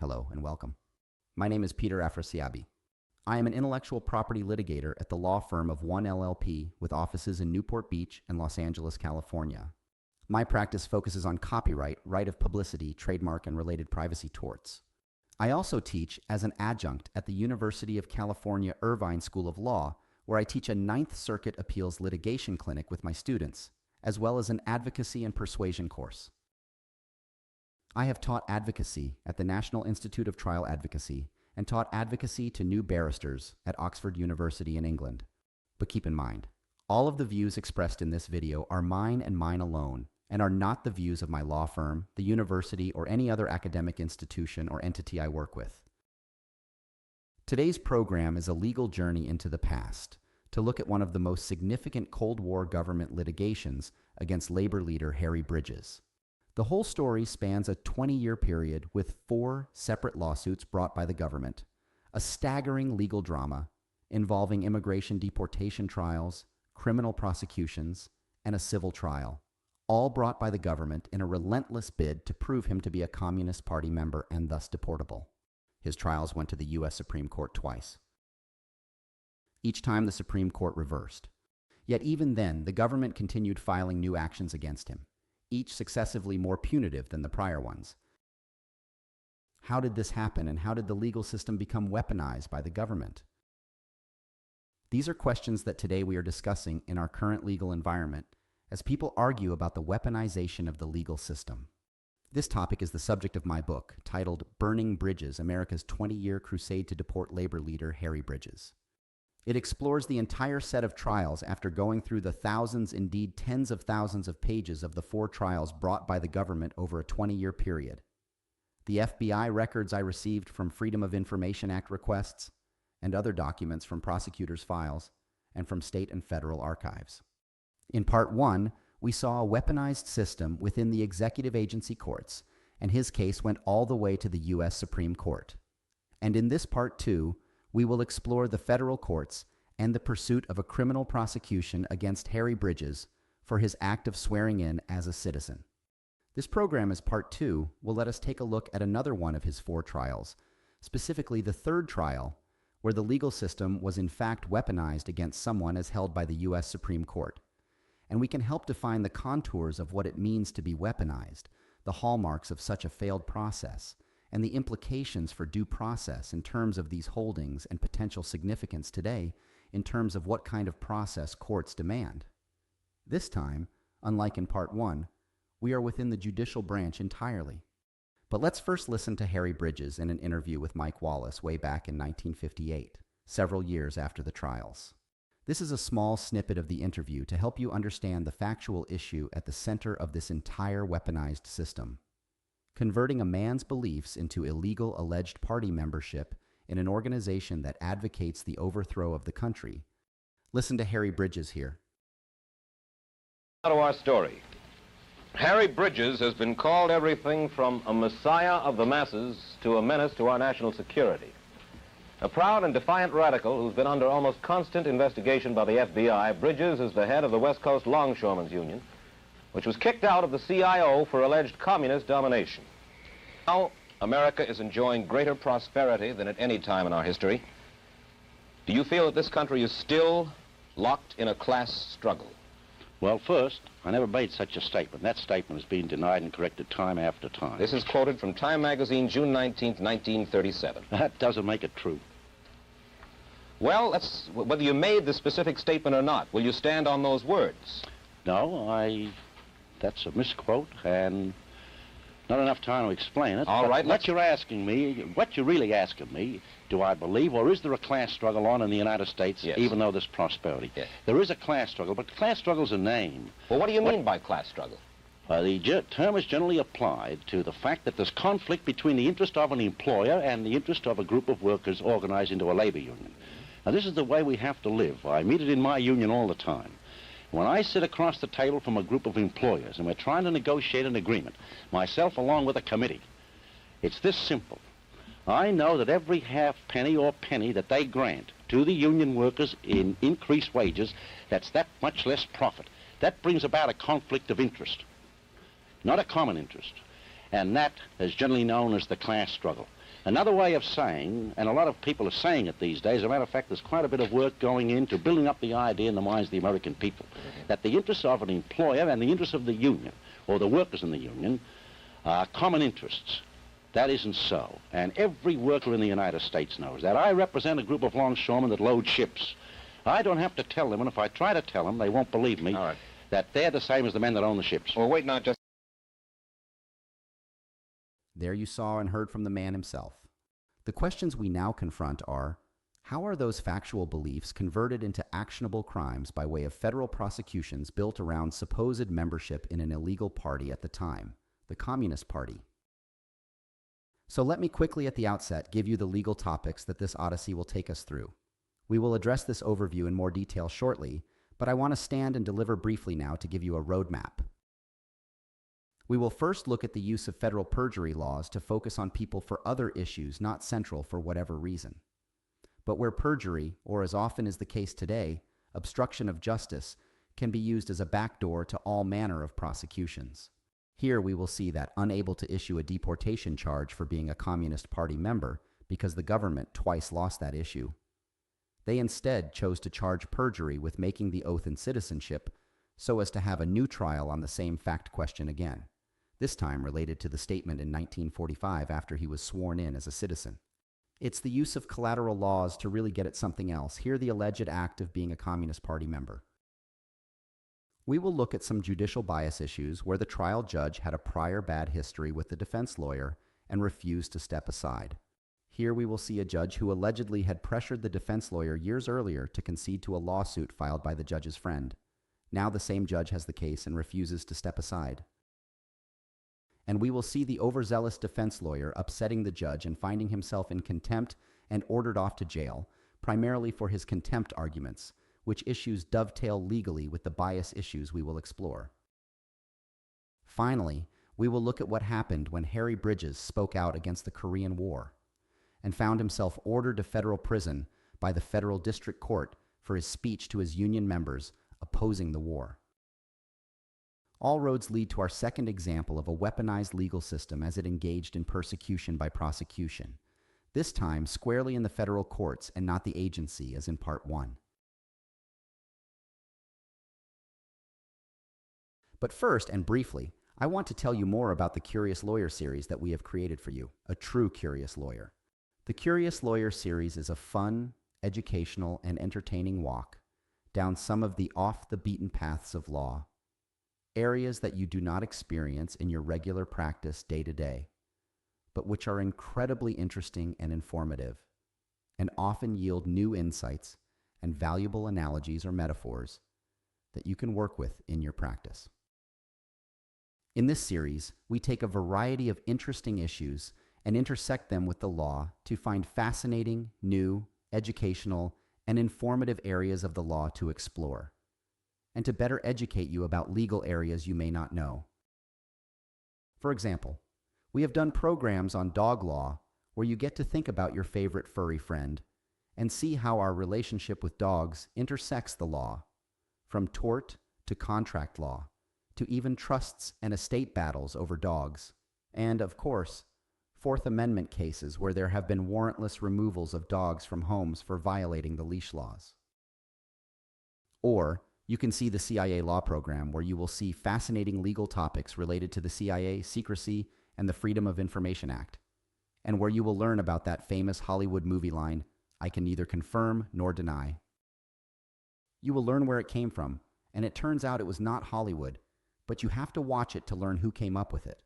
Hello and welcome. My name is Peter Afrasiabi. I am an intellectual property litigator at the law firm of One LLP with offices in Newport Beach and Los Angeles, California. My practice focuses on copyright, right of publicity, trademark, and related privacy torts. I also teach as an adjunct at the University of California Irvine School of Law, where I teach a Ninth Circuit Appeals litigation clinic with my students, as well as an advocacy and persuasion course. I have taught advocacy at the National Institute of Trial Advocacy and taught advocacy to new barristers at Oxford University in England. But keep in mind, all of the views expressed in this video are mine and mine alone and are not the views of my law firm, the university, or any other academic institution or entity I work with. Today's program is a legal journey into the past to look at one of the most significant Cold War government litigations against labor leader Harry Bridges. The whole story spans a 20-year period with 4 separate lawsuits brought by the government, a staggering legal drama involving immigration deportation trials, criminal prosecutions, and a civil trial, all brought by the government in a relentless bid to prove him to be a Communist Party member and thus deportable. His trials went to the U.S. Supreme Court twice. Each time the Supreme Court reversed. Yet even then, the government continued filing new actions against him, each successively more punitive than the prior ones. How did this happen, and how did the legal system become weaponized by the government? These are questions that today we are discussing in our current legal environment as people argue about the weaponization of the legal system. This topic is the subject of my book, titled Burning Bridges, America's 20-Year Crusade to Deport Labor Leader Harry Bridges. It explores the entire set of trials after going through the thousands, indeed tens of thousands of pages of the 4 trials brought by the government over a 20-year period. The FBI records I received from Freedom of Information Act requests, and other documents from prosecutors' files, and from state and federal archives. In Part 1, we saw a weaponized system within the executive agency courts, and his case went all the way to the U.S. Supreme Court. And in this Part 2, we will explore the federal courts and the pursuit of a criminal prosecution against Harry Bridges for his act of swearing in as a citizen. This program, as Part 2, will let us take a look at another one of his 4 trials, specifically the 3rd trial, where the legal system was in fact weaponized against someone as held by the U.S. Supreme Court. And we can help define the contours of what it means to be weaponized, the hallmarks of such a failed process, and the implications for due process in terms of these holdings and potential significance today in terms of what kind of process courts demand. This time, unlike in Part 1, we are within the judicial branch entirely. But let's first listen to Harry Bridges in an interview with Mike Wallace way back in 1958, several years after the trials. This is a small snippet of the interview to help you understand the factual issue at the center of this entire weaponized system. Converting a man's beliefs into illegal alleged party membership in an organization that advocates the overthrow of the country. Listen to Harry Bridges here. Now to our story. Harry Bridges has been called everything from a messiah of the masses to a menace to our national security. A proud and defiant radical who's been under almost constant investigation by the FBI, Bridges is the head of the West Coast Longshoremen's Union, which was kicked out of the CIO for alleged communist domination. Now, America is enjoying greater prosperity than at any time in our history. Do you feel that this country is still locked in a class struggle? Well, first, I never made such a statement. That statement has been denied and corrected time after time. This is quoted from Time magazine, June 19th, 1937. That doesn't make it true. Well, that's whether you made the specific statement or not. Will you stand on those words? No, that's a misquote, and not enough time to explain it. All right, what you're really asking me, do I believe, or is there a class struggle on in the United States, yes, even though there's prosperity? Yes. There is a class struggle, but class struggle's a name. Well, what do you mean by class struggle? The term is generally applied to the fact that there's conflict between the interest of an employer and the interest of a group of workers organized into a labor union. Now, this is the way we have to live. I meet it in my union all the time. When I sit across the table from a group of employers and we're trying to negotiate an agreement, myself along with a committee, it's this simple. I know that every half penny or penny that they grant to the union workers in increased wages, that's that much less profit. That brings about a conflict of interest, not a common interest. And that is generally known as the class struggle. Another way of saying, and a lot of people are saying it these days, as a matter of fact, there's quite a bit of work going into building up the idea in the minds of the American people that the interests of an employer and the interests of the union, or the workers in the union, are common interests. That isn't so. And every worker in the United States knows that. I represent a group of longshoremen that load ships. I don't have to tell them, and if I try to tell them, they won't believe me, that they're the same as the men that own the ships. Well, wait, not just... There you saw and heard from the man himself. The questions we now confront are, how are those factual beliefs converted into actionable crimes by way of federal prosecutions built around supposed membership in an illegal party at the time, the Communist Party? So let me quickly at the outset give you the legal topics that this odyssey will take us through. We will address this overview in more detail shortly, but I want to stand and deliver briefly now to give you a roadmap. We will first look at the use of federal perjury laws to focus on people for other issues not central for whatever reason. But where perjury, or as often is the case today, obstruction of justice, can be used as a backdoor to all manner of prosecutions. Here we will see that unable to issue a deportation charge for being a Communist Party member because the government twice lost that issue. They instead chose to charge perjury with making the oath in citizenship so as to have a new trial on the same fact question again, this time related to the statement in 1945 after he was sworn in as a citizen. It's the use of collateral laws to really get at something else, here the alleged act of being a Communist Party member. We will look at some judicial bias issues where the trial judge had a prior bad history with the defense lawyer and refused to step aside. Here we will see a judge who allegedly had pressured the defense lawyer years earlier to concede to a lawsuit filed by the judge's friend. Now the same judge has the case and refuses to step aside. And we will see the overzealous defense lawyer upsetting the judge and finding himself in contempt and ordered off to jail, primarily for his contempt arguments, which issues dovetail legally with the bias issues we will explore. Finally, we will look at what happened when Harry Bridges spoke out against the Korean War and found himself ordered to federal prison by the federal district court for his speech to his union members opposing the war. All roads lead to our second example of a weaponized legal system as it engaged in persecution by prosecution, this time squarely in the federal courts and not the agency as in Part 1. But first, and briefly, I want to tell you more about the Curious Lawyer series that we have created for you, a true Curious Lawyer. The Curious Lawyer series is a fun, educational, and entertaining walk down some of the off-the-beaten paths of law, areas that you do not experience in your regular practice day to day, but which are incredibly interesting and informative, and often yield new insights and valuable analogies or metaphors that you can work with in your practice. In this series, we take a variety of interesting issues and intersect them with the law to find fascinating, new, educational, and informative areas of the law to explore, and to better educate you about legal areas you may not know. For example, we have done programs on dog law where you get to think about your favorite furry friend and see how our relationship with dogs intersects the law, from tort to contract law, to even trusts and estate battles over dogs, and, of course, Fourth Amendment cases where there have been warrantless removals of dogs from homes for violating the leash laws. Or, you can see the CIA law program where you will see fascinating legal topics related to the CIA, secrecy, and the Freedom of Information Act, and where you will learn about that famous Hollywood movie line, "I can neither confirm nor deny." You will learn where it came from, and it turns out it was not Hollywood, but you have to watch it to learn who came up with it.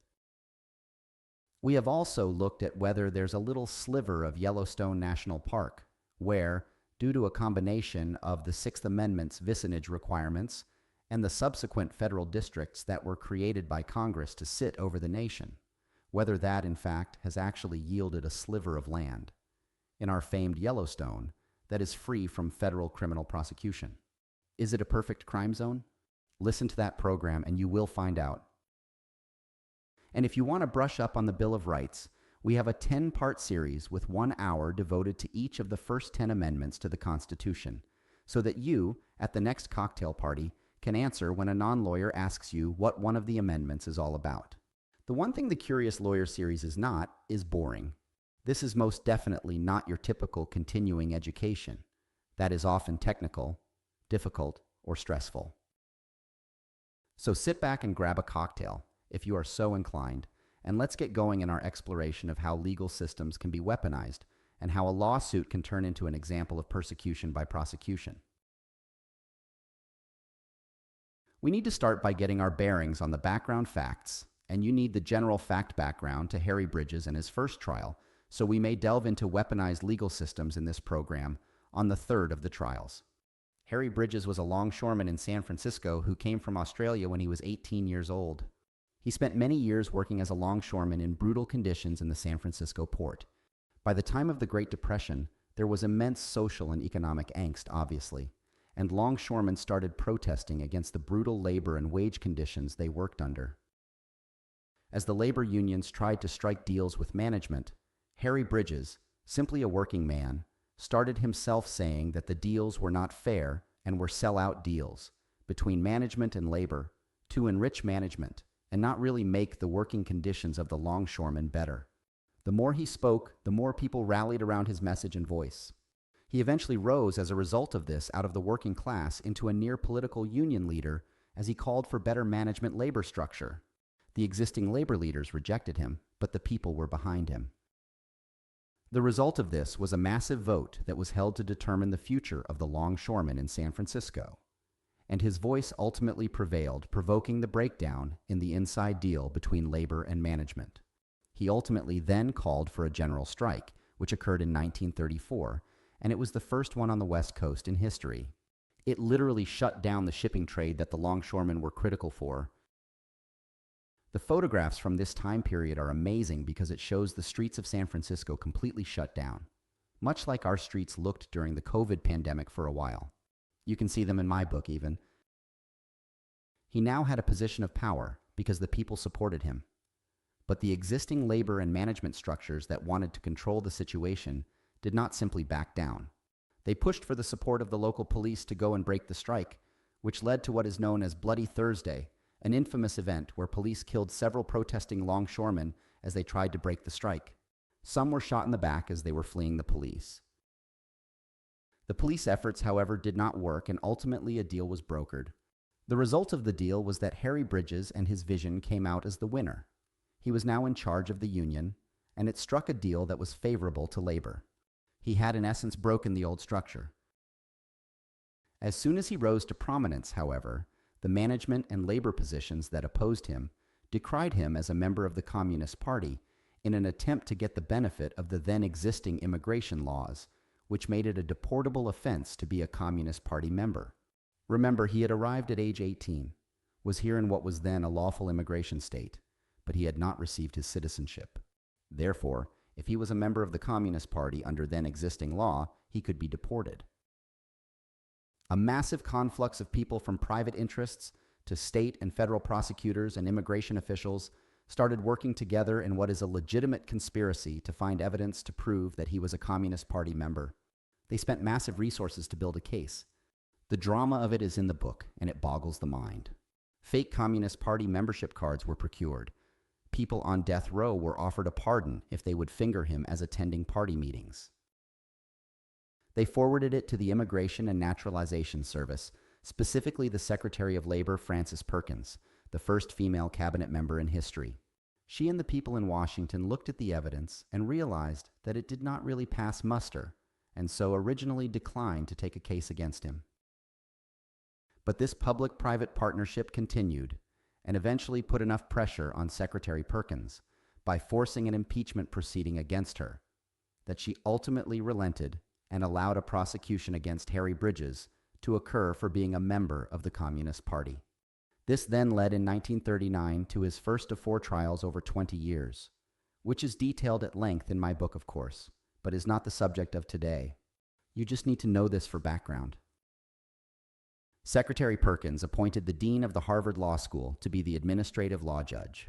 We have also looked at whether there's a little sliver of Yellowstone National Park, where, due to a combination of the Sixth Amendment's vicinage requirements and the subsequent federal districts that were created by Congress to sit over the nation, whether that, in fact, has actually yielded a sliver of land, in our famed Yellowstone, that is free from federal criminal prosecution. Is it a perfect crime zone? Listen to that program and you will find out. And if you want to brush up on the Bill of Rights, we have a 10-part series with 1 hour devoted to each of the first 10 amendments to the Constitution, so that you, at the next cocktail party, can answer when a non-lawyer asks you what one of the amendments is all about. The one thing the Curious Lawyer series is not is boring. This is most definitely not your typical continuing education. That is often technical, difficult, or stressful. So sit back and grab a cocktail, if you are so inclined, and let's get going in our exploration of how legal systems can be weaponized and how a lawsuit can turn into an example of persecution by prosecution. We need to start by getting our bearings on the background facts, and you need the general fact background to Harry Bridges and his first trial, so we may delve into weaponized legal systems in this program on the third of the trials. Harry Bridges was a longshoreman in San Francisco who came from Australia when he was 18 years old. He spent many years working as a longshoreman in brutal conditions in the San Francisco port. By the time of the Great Depression, there was immense social and economic angst, obviously, and longshoremen started protesting against the brutal labor and wage conditions they worked under. As the labor unions tried to strike deals with management, Harry Bridges, simply a working man, started himself saying that the deals were not fair and were sell-out deals between management and labor to enrich management and not really make the working conditions of the longshoremen better. The more he spoke, the more people rallied around his message and voice. He eventually rose as a result of this out of the working class into a near-political union leader as he called for better management labor structure. The existing labor leaders rejected him, but the people were behind him. The result of this was a massive vote that was held to determine the future of the longshoremen in San Francisco. And his voice ultimately prevailed, provoking the breakdown in the inside deal between labor and management. He ultimately then called for a general strike, which occurred in 1934, and it was the first one on the West Coast in history. It literally shut down the shipping trade that the longshoremen were critical for. The photographs from this time period are amazing because it shows the streets of San Francisco completely shut down, much like our streets looked during the COVID pandemic for a while. You can see them in my book even. He now had a position of power because the people supported him. But the existing labor and management structures that wanted to control the situation did not simply back down. They pushed for the support of the local police to go and break the strike, which led to what is known as Bloody Thursday, an infamous event where police killed several protesting longshoremen as they tried to break the strike. Some were shot in the back as they were fleeing the police. The police efforts, however, did not work, and ultimately a deal was brokered. The result of the deal was that Harry Bridges and his vision came out as the winner. He was now in charge of the union, and it struck a deal that was favorable to labor. He had in essence broken the old structure. As soon as he rose to prominence, however, the management and labor positions that opposed him decried him as a member of the Communist Party in an attempt to get the benefit of the then existing immigration laws, which made it a deportable offense to be a Communist Party member. Remember, he had arrived at age 18, was here in what was then a lawful immigration state, but he had not received his citizenship. Therefore, if he was a member of the Communist Party under then existing law, he could be deported. A massive conflux of people from private interests to state and federal prosecutors and immigration officials started working together in what is a legitimate conspiracy to find evidence to prove that he was a Communist Party member. They spent massive resources to build a case. The drama of it is in the book, and it boggles the mind. Fake Communist Party membership cards were procured. People on death row were offered a pardon if they would finger him as attending party meetings. They forwarded it to the Immigration and Naturalization Service, specifically the Secretary of Labor, Frances Perkins, the first female cabinet member in history. She and the people in Washington looked at the evidence and realized that it did not really pass muster, and so originally declined to take a case against him. But this public-private partnership continued, and eventually put enough pressure on Secretary Perkins by forcing an impeachment proceeding against her that she ultimately relented and allowed a prosecution against Harry Bridges to occur for being a member of the Communist Party. This then led in 1939 to his first of 4 trials over 20 years, which is detailed at length in my book, of course, but is not the subject of today. You just need to know this for background. Secretary Perkins appointed the dean of the Harvard Law School to be the administrative law judge.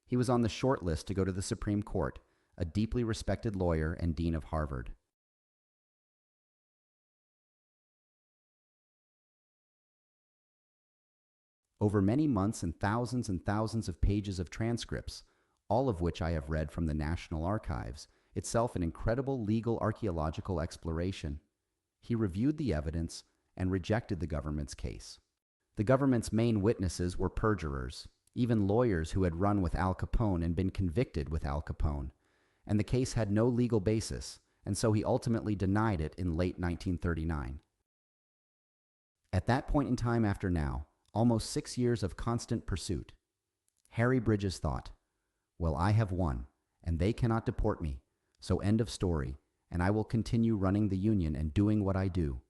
He was on the short list to go to the Supreme Court, a deeply respected lawyer and dean of Harvard. Over many months and thousands of pages of transcripts, all of which I have read from the National Archives, itself an incredible legal archaeological exploration. He reviewed the evidence and rejected the government's case. The government's main witnesses were perjurers, even lawyers who had run with Al Capone and been convicted with Al Capone, and the case had no legal basis, and so he ultimately denied it in late 1939. At that point in time after now, almost 6 years of constant pursuit, Harry Bridges thought, well, I have won, and they cannot deport me, so end of story, and I will continue running the union and doing what I do.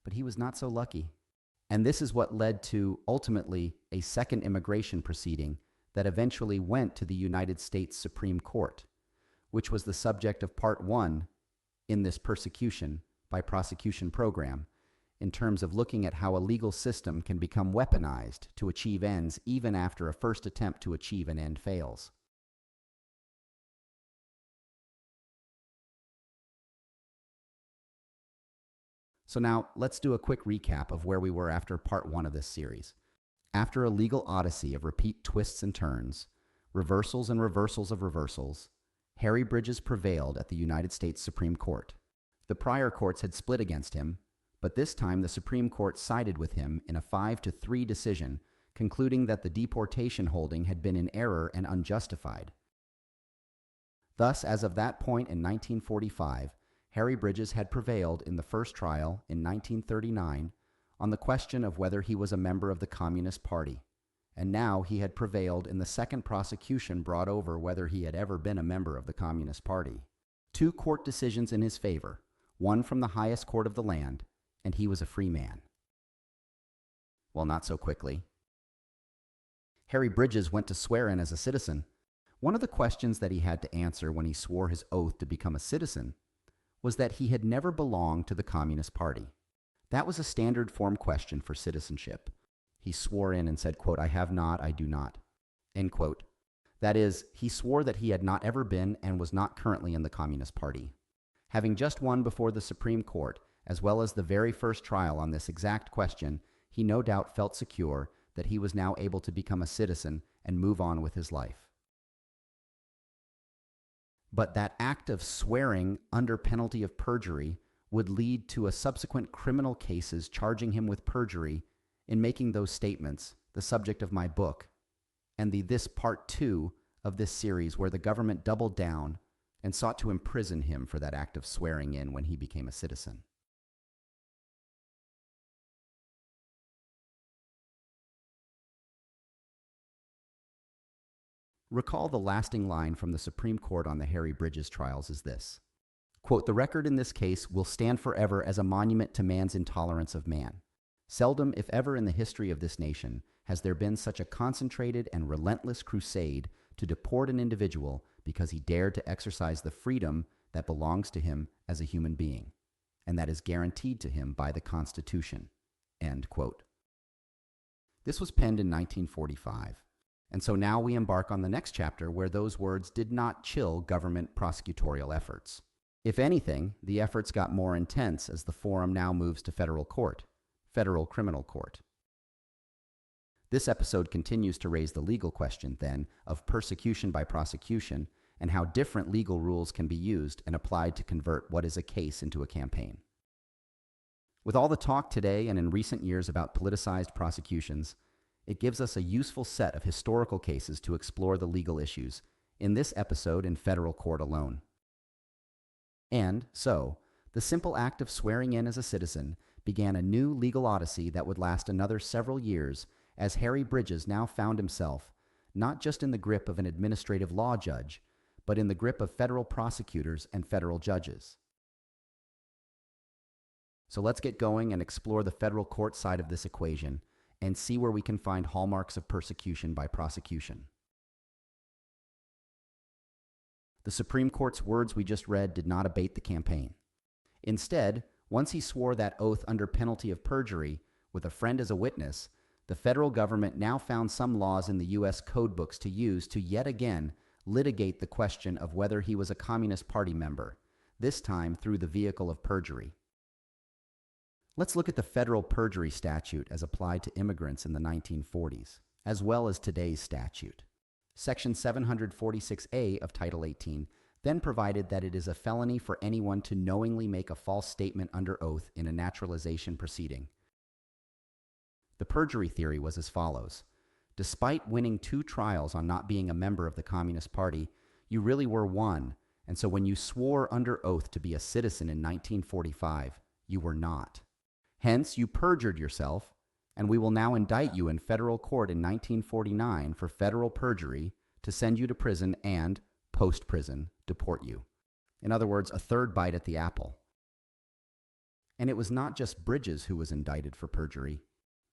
But he was not so lucky. And this is what led to, ultimately, a second immigration proceeding that eventually went to the United States Supreme Court, which was the subject of Part 1 in this persecution by prosecution program, in terms of looking at how a legal system can become weaponized to achieve ends even after a first attempt to achieve an end fails. So now, let's do a quick recap of where we were after Part 1 of this series. After a legal odyssey of repeat twists and turns, reversals and reversals of reversals, Harry Bridges prevailed at the United States Supreme Court. The prior courts had split against him, but this time the Supreme Court sided with him in a 5-3 decision, concluding that the deportation holding had been in error and unjustified. Thus, as of that point in 1945, Harry Bridges had prevailed in the first trial in 1939 on the question of whether he was a member of the Communist Party, and now he had prevailed in the second prosecution brought over whether he had ever been a member of the Communist Party. 2 court decisions in his favor, one from the highest court of the land, and he was a free man. Well, not so quickly. Harry Bridges went to swear in as a citizen. One of the questions that he had to answer when he swore his oath to become a citizen was that he had never belonged to the Communist Party. That was a standard form question for citizenship. He swore in and said, quote, I have not, I do not, end quote. That is, he swore that he had not ever been and was not currently in the Communist Party. Having just won before the Supreme Court, as well as the very first trial on this exact question, he no doubt felt secure that he was now able to become a citizen and move on with his life. But that act of swearing under penalty of perjury would lead to a subsequent criminal cases charging him with perjury in making those statements, the subject of my book, and this Part 2 of this series where the government doubled down and sought to imprison him for that act of swearing in when he became a citizen. Recall the lasting line from the Supreme Court on the Harry Bridges trials is this, quote, the record in this case will stand forever as a monument to man's intolerance of man. Seldom, if ever in the history of this nation, has there been such a concentrated and relentless crusade to deport an individual because he dared to exercise the freedom that belongs to him as a human being, and that is guaranteed to him by the Constitution, end quote. This was penned in 1945. And so now we embark on the next chapter where those words did not chill government prosecutorial efforts. If anything, the efforts got more intense as the forum now moves to federal court, federal criminal court. This episode continues to raise the legal question, then, of persecution by prosecution and how different legal rules can be used and applied to convert what is a case into a campaign. With all the talk today and in recent years about politicized prosecutions, it gives us a useful set of historical cases to explore the legal issues, in this episode in federal court alone. And so, the simple act of swearing in as a citizen began a new legal odyssey that would last another several years as Harry Bridges now found himself not just in the grip of an administrative law judge, but in the grip of federal prosecutors and federal judges. So let's get going and explore the federal court side of this equation and see where we can find hallmarks of persecution by prosecution. The Supreme Court's words we just read did not abate the campaign. Instead, once he swore that oath under penalty of perjury, with a friend as a witness, the federal government now found some laws in the U.S. code books to use to yet again litigate the question of whether he was a Communist Party member, this time through the vehicle of perjury. Let's look at the federal perjury statute as applied to immigrants in the 1940s, as well as today's statute. Section 746A of Title 18, then provided that it is a felony for anyone to knowingly make a false statement under oath in a naturalization proceeding. The perjury theory was as follows. Despite winning 2 trials on not being a member of the Communist Party, you really were one, and so when you swore under oath to be a citizen in 1945, you were not. Hence, you perjured yourself, and we will now indict you in federal court in 1949 for federal perjury to send you to prison and, post-prison, deport you. In other words, a third bite at the apple. And it was not just Bridges who was indicted for perjury.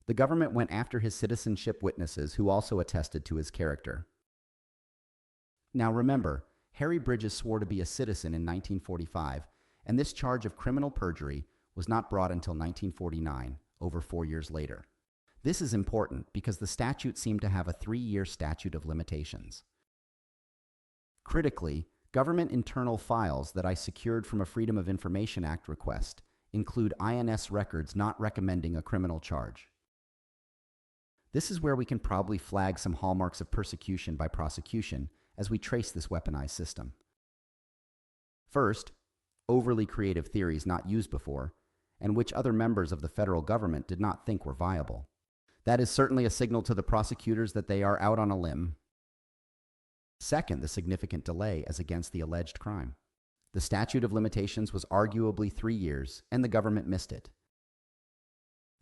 The government went after his citizenship witnesses who also attested to his character. Now remember, Harry Bridges swore to be a citizen in 1945, and this charge of criminal perjury was not brought until 1949, over 4 years later. This is important because the statute seemed to have a 3-year statute of limitations. Critically, government internal files that I secured from a Freedom of Information Act request include INS records not recommending a criminal charge. This is where we can probably flag some hallmarks of persecution by prosecution as we trace this weaponized system. First, overly creative theories not used before, and which other members of the federal government did not think were viable. That is certainly a signal to the prosecutors that they are out on a limb. Second, the significant delay as against the alleged crime. The statute of limitations was arguably 3 years, and the government missed it.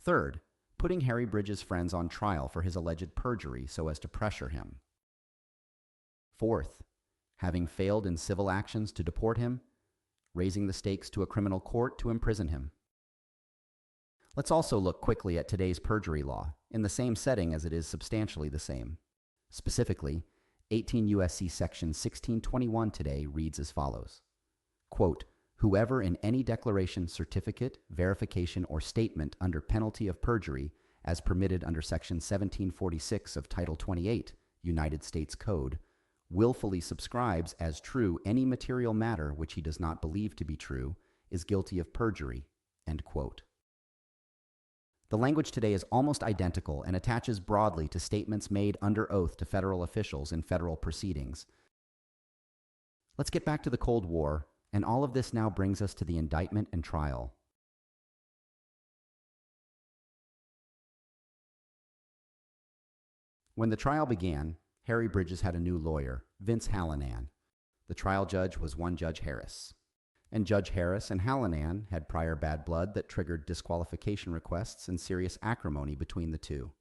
Third, putting Harry Bridges' friends on trial for his alleged perjury so as to pressure him. Fourth, having failed in civil actions to deport him, raising the stakes to a criminal court to imprison him. Let's also look quickly at today's perjury law, in the same setting as it is substantially the same. Specifically, 18 U.S.C. Section 1621 today reads as follows. Quote, whoever in any declaration, certificate, verification, or statement under penalty of perjury, as permitted under Section 1746 of Title 28, United States Code, willfully subscribes as true any material matter which he does not believe to be true, is guilty of perjury. End quote. The language today is almost identical and attaches broadly to statements made under oath to federal officials in federal proceedings. Let's get back to the Cold War, and all of this now brings us to the indictment and trial. When the trial began, Harry Bridges had a new lawyer, Vince Hallinan. The trial judge was one Judge Harris. And Judge Harris and Hallinan had prior bad blood that triggered disqualification requests and serious acrimony between the two.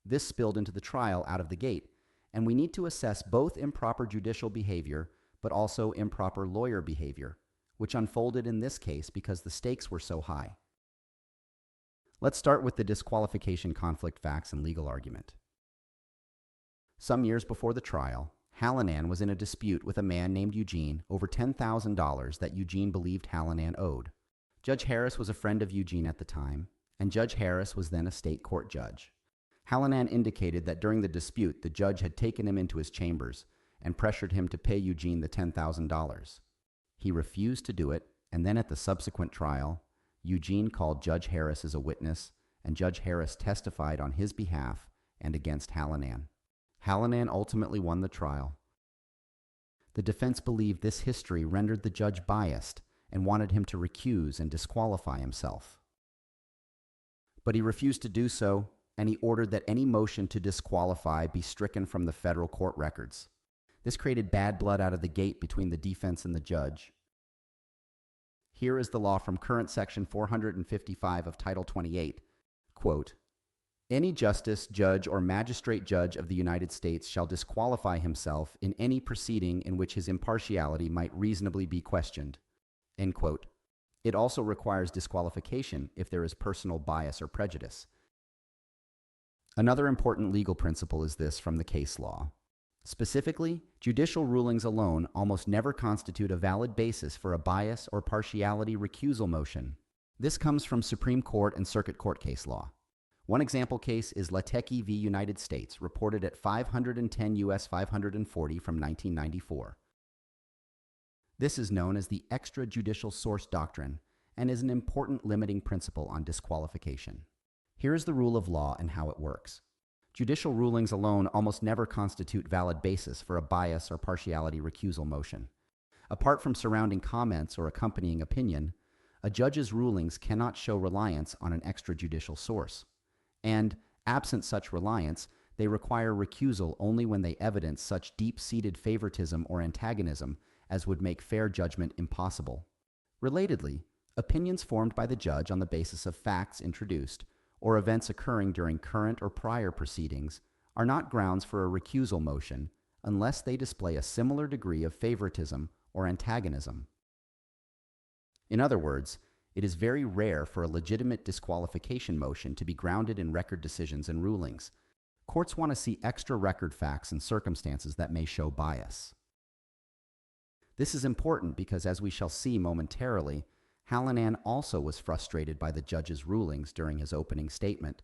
This spilled into the trial out of the gate, and we need to assess both improper judicial behavior but also improper lawyer behavior, which unfolded in this case because the stakes were so high. Let's start with the disqualification conflict facts and legal argument. Some years before the trial, Hallinan was in a dispute with a man named Eugene over $10,000 that Eugene believed Hallinan owed. Judge Harris was a friend of Eugene at the time, and Judge Harris was then a state court judge. Hallinan indicated that during the dispute, the judge had taken him into his chambers and pressured him to pay Eugene the $10,000. He refused to do it, and then at the subsequent trial, Eugene called Judge Harris as a witness, and Judge Harris testified on his behalf and against Hallinan. Hallinan ultimately won the trial. The defense believed this history rendered the judge biased and wanted him to recuse and disqualify himself. But he refused to do so, and he ordered that any motion to disqualify be stricken from the federal court records. This created bad blood out of the gate between the defense and the judge. Here is the law from current Section 455 of Title 28. Quote, any justice, judge, or magistrate judge of the United States shall disqualify himself in any proceeding in which his impartiality might reasonably be questioned. End quote. It also requires disqualification if there is personal bias or prejudice. Another important legal principle is this from the case law. Specifically, judicial rulings alone almost never constitute a valid basis for a bias or partiality recusal motion. This comes from Supreme Court and Circuit Court case law. One example case is Latecki v. United States, reported at 510 U.S. 540 from 1994. This is known as the extrajudicial source doctrine and is an important limiting principle on disqualification. Here is the rule of law and how it works. Judicial rulings alone almost never constitute valid basis for a bias or partiality recusal motion. Apart from surrounding comments or accompanying opinion, a judge's rulings cannot show reliance on an extrajudicial source. And, absent such reliance, they require recusal only when they evidence such deep-seated favoritism or antagonism as would make fair judgment impossible. Relatedly, opinions formed by the judge on the basis of facts introduced or events occurring during current or prior proceedings are not grounds for a recusal motion unless they display a similar degree of favoritism or antagonism. In other words, it is very rare for a legitimate disqualification motion to be grounded in record decisions and rulings. Courts want to see extra record facts and circumstances that may show bias. This is important because, as we shall see momentarily, Hallinan also was frustrated by the judge's rulings during his opening statement,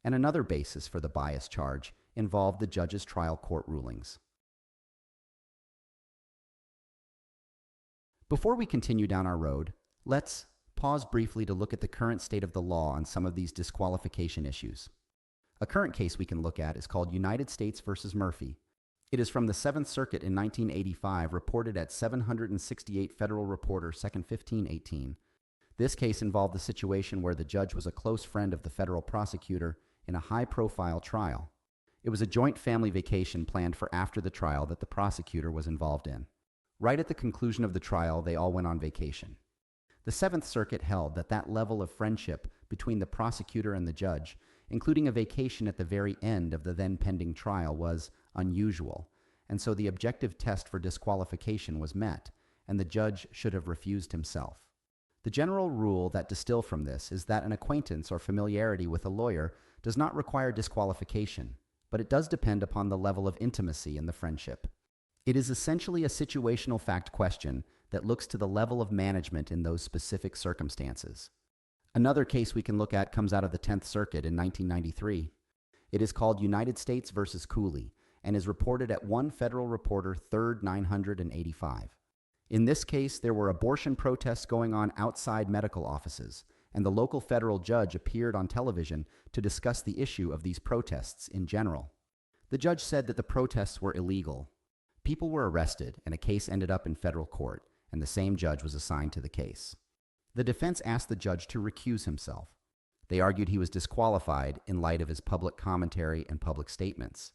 and another basis for the bias charge involved the judge's trial court rulings. Before we continue down our road, let's pause briefly to look at the current state of the law on some of these disqualification issues. A current case we can look at is called United States v. Murphy. It is from the 7th Circuit in 1985, reported at 768 Federal Reporter 2nd 1518. This case involved the situation where the judge was a close friend of the federal prosecutor in a high-profile trial. It was a joint family vacation planned for after the trial that the prosecutor was involved in. Right at the conclusion of the trial, they all went on vacation. The 7th Circuit held that that level of friendship between the prosecutor and the judge, including a vacation at the very end of the then pending trial, was unusual, and so the objective test for disqualification was met, and the judge should have refused himself. The general rule that distill from this is that an acquaintance or familiarity with a lawyer does not require disqualification, but it does depend upon the level of intimacy in the friendship. It is essentially a situational fact question that looks to the level of management in those specific circumstances. Another case we can look at comes out of the 10th Circuit in 1993. It is called United States v. Cooley and is reported at 1 Federal Reporter 3rd 985. In this case, there were abortion protests going on outside medical offices, and the local federal judge appeared on television to discuss the issue of these protests in general. The judge said that the protests were illegal. People were arrested, and a case ended up in federal court, and the same judge was assigned to the case. The defense asked the judge to recuse himself. They argued he was disqualified in light of his public commentary and public statements.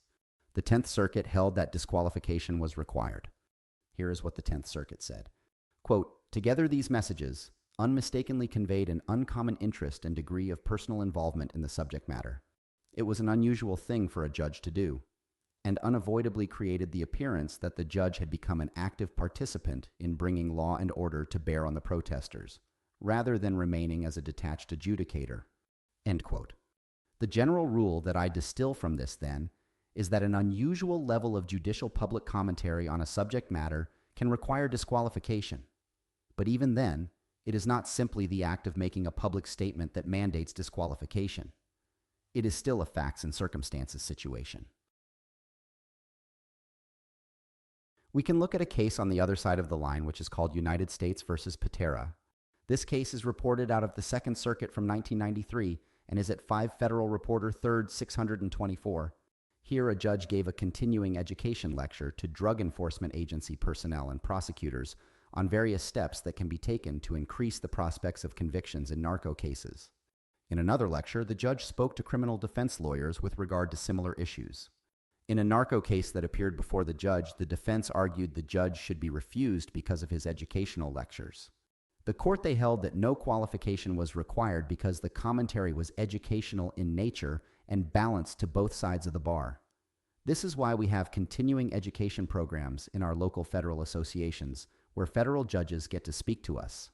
The 10th Circuit held that disqualification was required. Here is what the 10th Circuit said. Quote, "Together these messages unmistakably conveyed an uncommon interest and degree of personal involvement in the subject matter. It was an unusual thing for a judge to do, and unavoidably created the appearance that the judge had become an active participant in bringing law and order to bear on the protesters, rather than remaining as a detached adjudicator." End quote. The general rule that I distill from this, then, is that an unusual level of judicial public commentary on a subject matter can require disqualification. But even then, it is not simply the act of making a public statement that mandates disqualification. It is still a facts and circumstances situation. We can look at a case on the other side of the line, which is called United States v. Patera. This case is reported out of the 2nd Circuit from 1993 and is at 5 Federal Reporter 3rd 624. Here, a judge gave a continuing education lecture to Drug Enforcement Agency personnel and prosecutors on various steps that can be taken to increase the prospects of convictions in narco cases. In another lecture, the judge spoke to criminal defense lawyers with regard to similar issues. In a narco case that appeared before the judge, the defense argued the judge should be refused because of his educational lectures. The court they held that no qualification was required because the commentary was educational in nature and balanced to both sides of the bar. This is why we have continuing education programs in our local federal associations, where federal judges get to speak to us.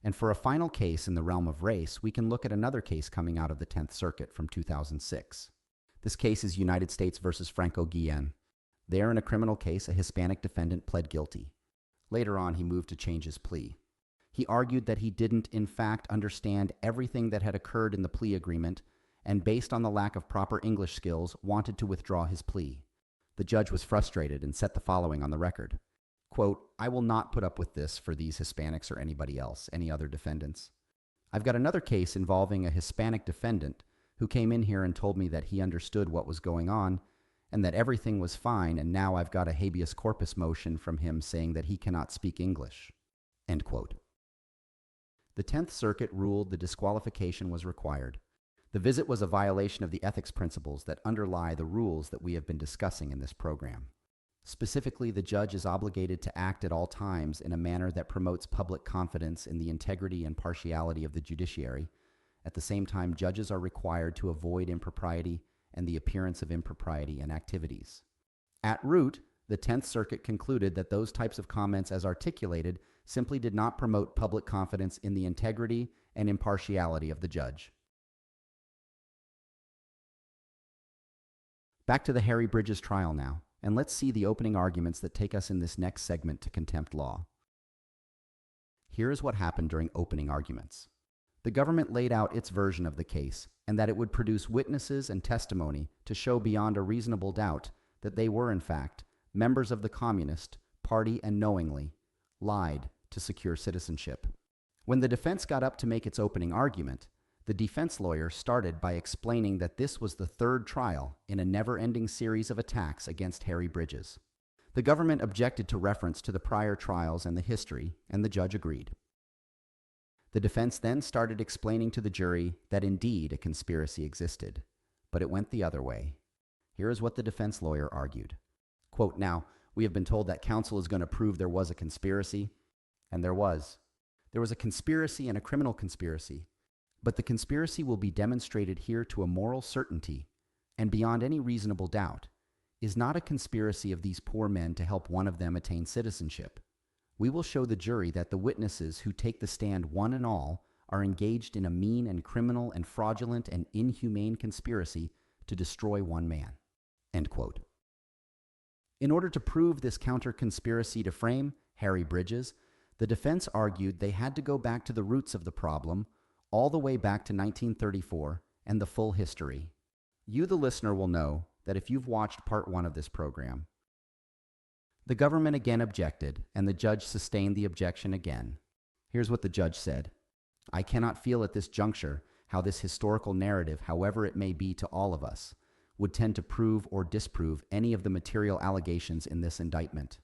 And for a final case in the realm of race, we can look at another case coming out of the 10th Circuit from 2006. This case is United States v. Franco Guillen. There, in a criminal case, a Hispanic defendant pled guilty. Later on, he moved to change his plea. He argued that he didn't, in fact, understand everything that had occurred in the plea agreement, and based on the lack of proper English skills, wanted to withdraw his plea. The judge was frustrated and set the following on the record. Quote, "I will not put up with this for these Hispanics or anybody else, any other defendants. I've got another case involving a Hispanic defendant who came in here and told me that he understood what was going on and that everything was fine, and now I've got a habeas corpus motion from him saying that he cannot speak English." End quote. The 10th Circuit ruled the disqualification was required. The visit was a violation of the ethics principles that underlie the rules that we have been discussing in this program. Specifically, the judge is obligated to act at all times in a manner that promotes public confidence in the integrity and partiality of the judiciary. At the same time, judges are required to avoid impropriety and the appearance of impropriety in activities. At root, the 10th Circuit concluded that those types of comments as articulated simply did not promote public confidence in the integrity and impartiality of the judge. Back to the Harry Bridges trial now, and let's see the opening arguments that take us in this next segment to contempt law. Here is what happened during opening arguments. The government laid out its version of the case, and that it would produce witnesses and testimony to show beyond a reasonable doubt that they were, in fact, members of the Communist Party and knowingly lied to secure citizenship. When the defense got up to make its opening argument, the defense lawyer started by explaining that this was the third trial in a never-ending series of attacks against Harry Bridges. The government objected to reference to the prior trials and the history, and the judge agreed. The defense then started explaining to the jury that indeed a conspiracy existed, but it went the other way. Here is what the defense lawyer argued. Quote, "Now, we have been told that counsel is going to prove there was a conspiracy, and there was. There was a conspiracy and a criminal conspiracy, but the conspiracy will be demonstrated here to a moral certainty, and beyond any reasonable doubt, is not a conspiracy of these poor men to help one of them attain citizenship. We will show the jury that the witnesses who take the stand one and all are engaged in a mean and criminal and fraudulent and inhumane conspiracy to destroy one man." End quote. In order to prove this counter-conspiracy to frame Harry Bridges, the defense argued they had to go back to the roots of the problem, all the way back to 1934 and the full history. You, the listener, will know that if you've watched part 1 of this program. The government again objected, and the judge sustained the objection again. Here's what the judge said. "I cannot feel at this juncture how this historical narrative, however it may be to all of us, would tend to prove or disprove any of the material allegations in this indictment."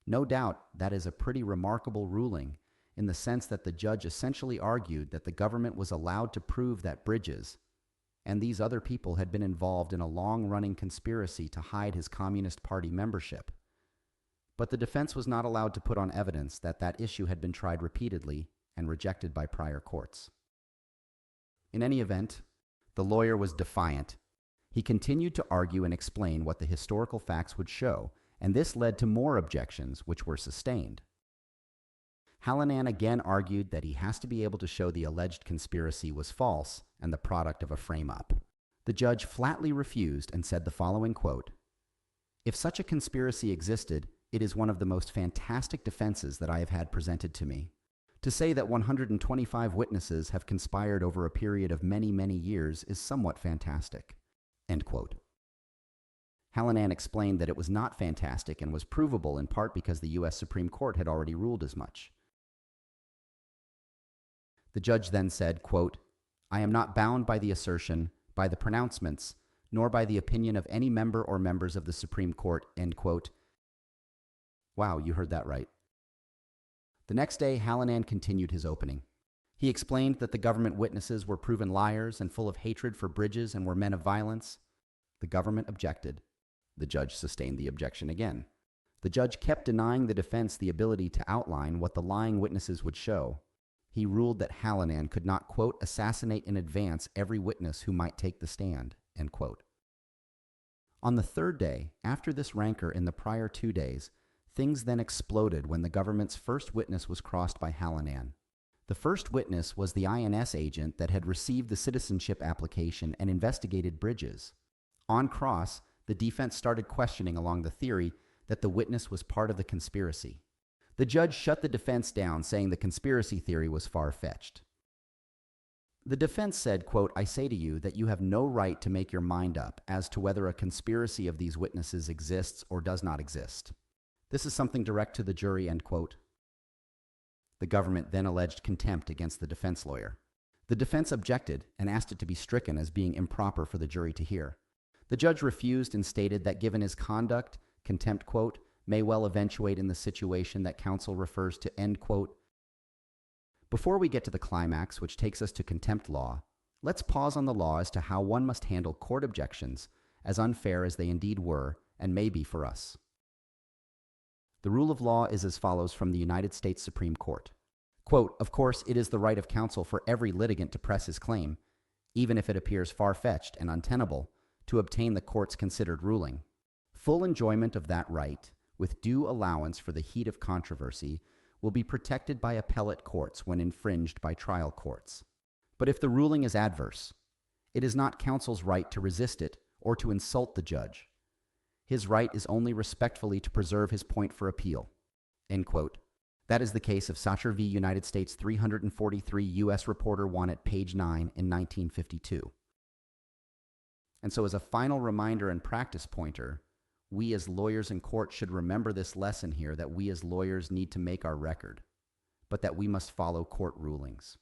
No doubt that is a pretty remarkable ruling, in the sense that the judge essentially argued that the government was allowed to prove that Bridges and these other people had been involved in a long-running conspiracy to hide his Communist Party membership. But the defense was not allowed to put on evidence that that issue had been tried repeatedly and rejected by prior courts. In any event, the lawyer was defiant. He continued to argue and explain what the historical facts would show, and this led to more objections, which were sustained. Hallinan again argued that he has to be able to show the alleged conspiracy was false and the product of a frame-up. The judge flatly refused and said the following quote, "If such a conspiracy existed, it is one of the most fantastic defenses that I have had presented to me. To say that 125 witnesses have conspired over a period of many, many years is somewhat fantastic." End quote. Hallinan explained that it was not fantastic and was provable in part because the U.S. Supreme Court had already ruled as much. The judge then said, quote, "I am not bound by the assertion, by the pronouncements, nor by the opinion of any member or members of the Supreme Court," end quote. Wow, you heard that right. The next day, Hallinan continued his opening. He explained that the government witnesses were proven liars and full of hatred for Bridges and were men of violence. The government objected. The judge sustained the objection again. The judge kept denying the defense the ability to outline what the lying witnesses would show. He ruled that Hallinan could not, quote, "assassinate in advance every witness who might take the stand," end quote. On the third day, after this rancor in the prior 2 days, things then exploded when the government's first witness was crossed by Hallinan. The first witness was the INS agent that had received the citizenship application and investigated Bridges. On cross, the defense started questioning along the theory that the witness was part of the conspiracy. The judge shut the defense down, saying the conspiracy theory was far-fetched. The defense said, quote, "I say to you that you have no right to make your mind up as to whether a conspiracy of these witnesses exists or does not exist. This is something direct to the jury," end quote. The government then alleged contempt against the defense lawyer. The defense objected and asked it to be stricken as being improper for the jury to hear. The judge refused and stated that given his conduct, contempt, quote, may well eventuate in the situation that counsel refers to, end quote. Before we get to the climax, which takes us to contempt law, let's pause on the law as to how one must handle court objections, as unfair as they indeed were and may be for us. The rule of law is as follows from the United States Supreme Court. Quote, of course, it is the right of counsel for every litigant to press his claim, even if it appears far-fetched and untenable, to obtain the court's considered ruling. Full enjoyment of that right, with due allowance for the heat of controversy, will be protected by appellate courts when infringed by trial courts. But if the ruling is adverse, it is not counsel's right to resist it or to insult the judge. His right is only respectfully to preserve his point for appeal. End quote. That is the case of Sacher v. United States 343 U.S. Reporter 1 at page 9 in 1952. And so as a final reminder and practice pointer, we as lawyers in court should remember this lesson here, that we as lawyers need to make our record, but that we must follow court rulings.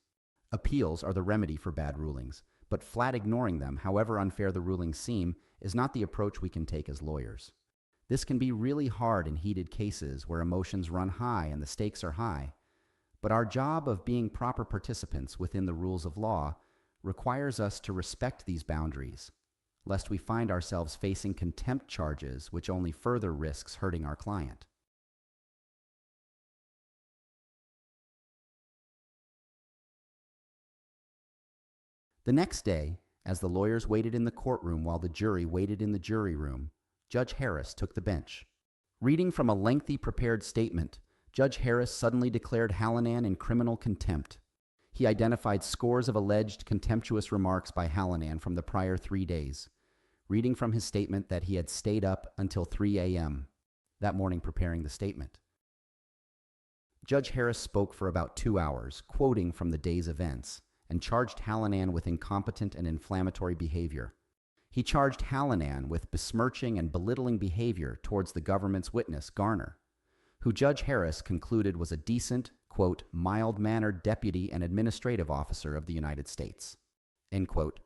Appeals are the remedy for bad rulings, but flat ignoring them, however unfair the rulings seem, is not the approach we can take as lawyers. This can be really hard in heated cases where emotions run high and the stakes are high, but our job of being proper participants within the rules of law requires us to respect these boundaries, lest we find ourselves facing contempt charges which only further risks hurting our client. The next day, as the lawyers waited in the courtroom while the jury waited in the jury room, Judge Harris took the bench. Reading from a lengthy prepared statement, Judge Harris suddenly declared Hallinan in criminal contempt. He identified scores of alleged contemptuous remarks by Hallinan from the prior 3 days, reading from his statement that he had stayed up until 3 a.m. that morning preparing the statement. Judge Harris spoke for about 2 hours, quoting from the day's events, and charged Hallinan with incompetent and inflammatory behavior. He charged Hallinan with besmirching and belittling behavior towards the government's witness, Garner, who Judge Harris concluded was a decent, quote, mild-mannered deputy and administrative officer of the United States, end quote.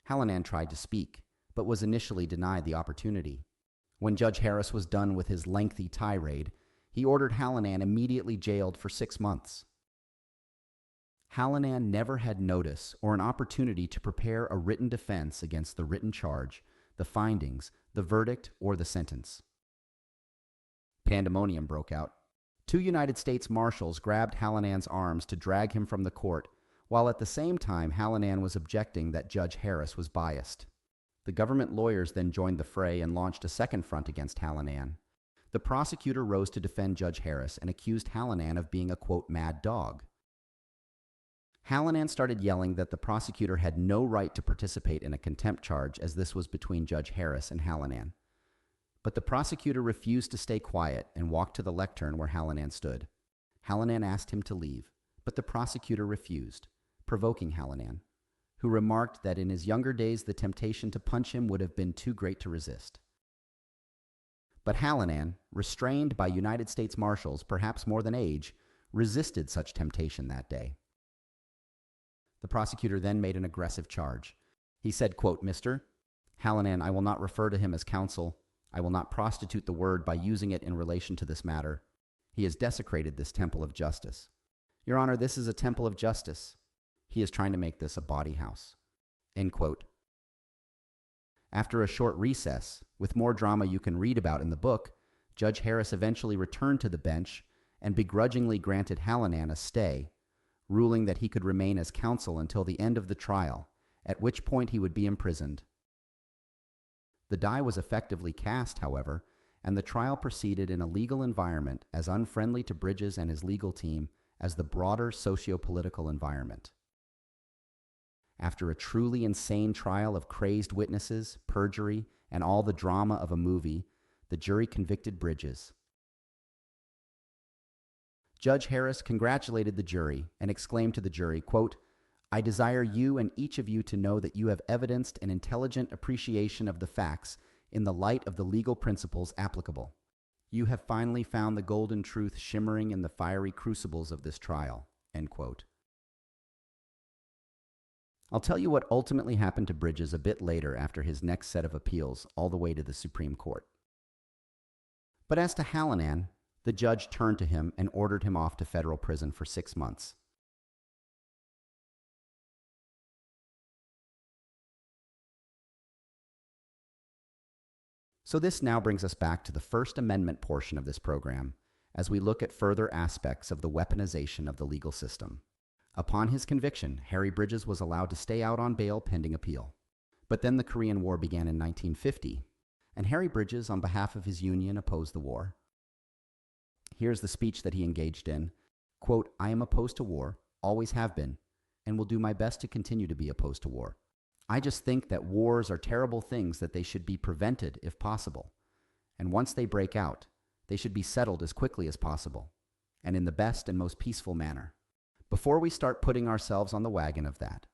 Hallinan tried to speak, but was initially denied the opportunity. When Judge Harris was done with his lengthy tirade, he ordered Hallinan immediately jailed for 6 months. Hallinan never had notice or an opportunity to prepare a written defense against the written charge, the findings, the verdict, or the sentence. Pandemonium broke out. 2 United States Marshals grabbed Hallinan's arms to drag him from the court, while at the same time Hallinan was objecting that Judge Harris was biased. The government lawyers then joined the fray and launched a second front against Hallinan. The prosecutor rose to defend Judge Harris and accused Hallinan of being a, quote, mad dog. Hallinan started yelling that the prosecutor had no right to participate in a contempt charge, as this was between Judge Harris and Hallinan. But the prosecutor refused to stay quiet and walked to the lectern where Hallinan stood. Hallinan asked him to leave, but the prosecutor refused, provoking Hallinan, who remarked that in his younger days the temptation to punch him would have been too great to resist. But Hallinan, restrained by United States Marshals, perhaps more than age, resisted such temptation that day. The prosecutor then made an aggressive charge. He said, quote, Mr. Hallinan, I will not refer to him as counsel. I will not prostitute the word by using it in relation to this matter. He has desecrated this temple of justice. Your Honor, this is a temple of justice. He is trying to make this a bawdy house. End quote. After a short recess, with more drama you can read about in the book, Judge Harris eventually returned to the bench and begrudgingly granted Hallinan a stay, ruling that he could remain as counsel until the end of the trial, at which point he would be imprisoned. The die was effectively cast, however, and the trial proceeded in a legal environment as unfriendly to Bridges and his legal team as the broader socio-political environment. After a truly insane trial of crazed witnesses, perjury, and all the drama of a movie, the jury convicted Bridges. Judge Harris congratulated the jury and exclaimed to the jury, quote, I desire you and each of you to know that you have evidenced an intelligent appreciation of the facts in the light of the legal principles applicable. You have finally found the golden truth shimmering in the fiery crucibles of this trial, end quote. I'll tell you what ultimately happened to Bridges a bit later after his next set of appeals all the way to the Supreme Court. But as to Hallinan, the judge turned to him and ordered him off to federal prison for 6 months. So this now brings us back to the First Amendment portion of this program as we look at further aspects of the weaponization of the legal system. Upon his conviction, Harry Bridges was allowed to stay out on bail pending appeal. But then the Korean War began in 1950, and Harry Bridges, on behalf of his union, opposed the war. Here's the speech that he engaged in. Quote, "I am opposed to war, always have been, and will do my best to continue to be opposed to war. I just think that wars are terrible things that they should be prevented if possible. And once they break out, they should be settled as quickly as possible, and in the best and most peaceful manner. Before we start putting ourselves on the wagon of that,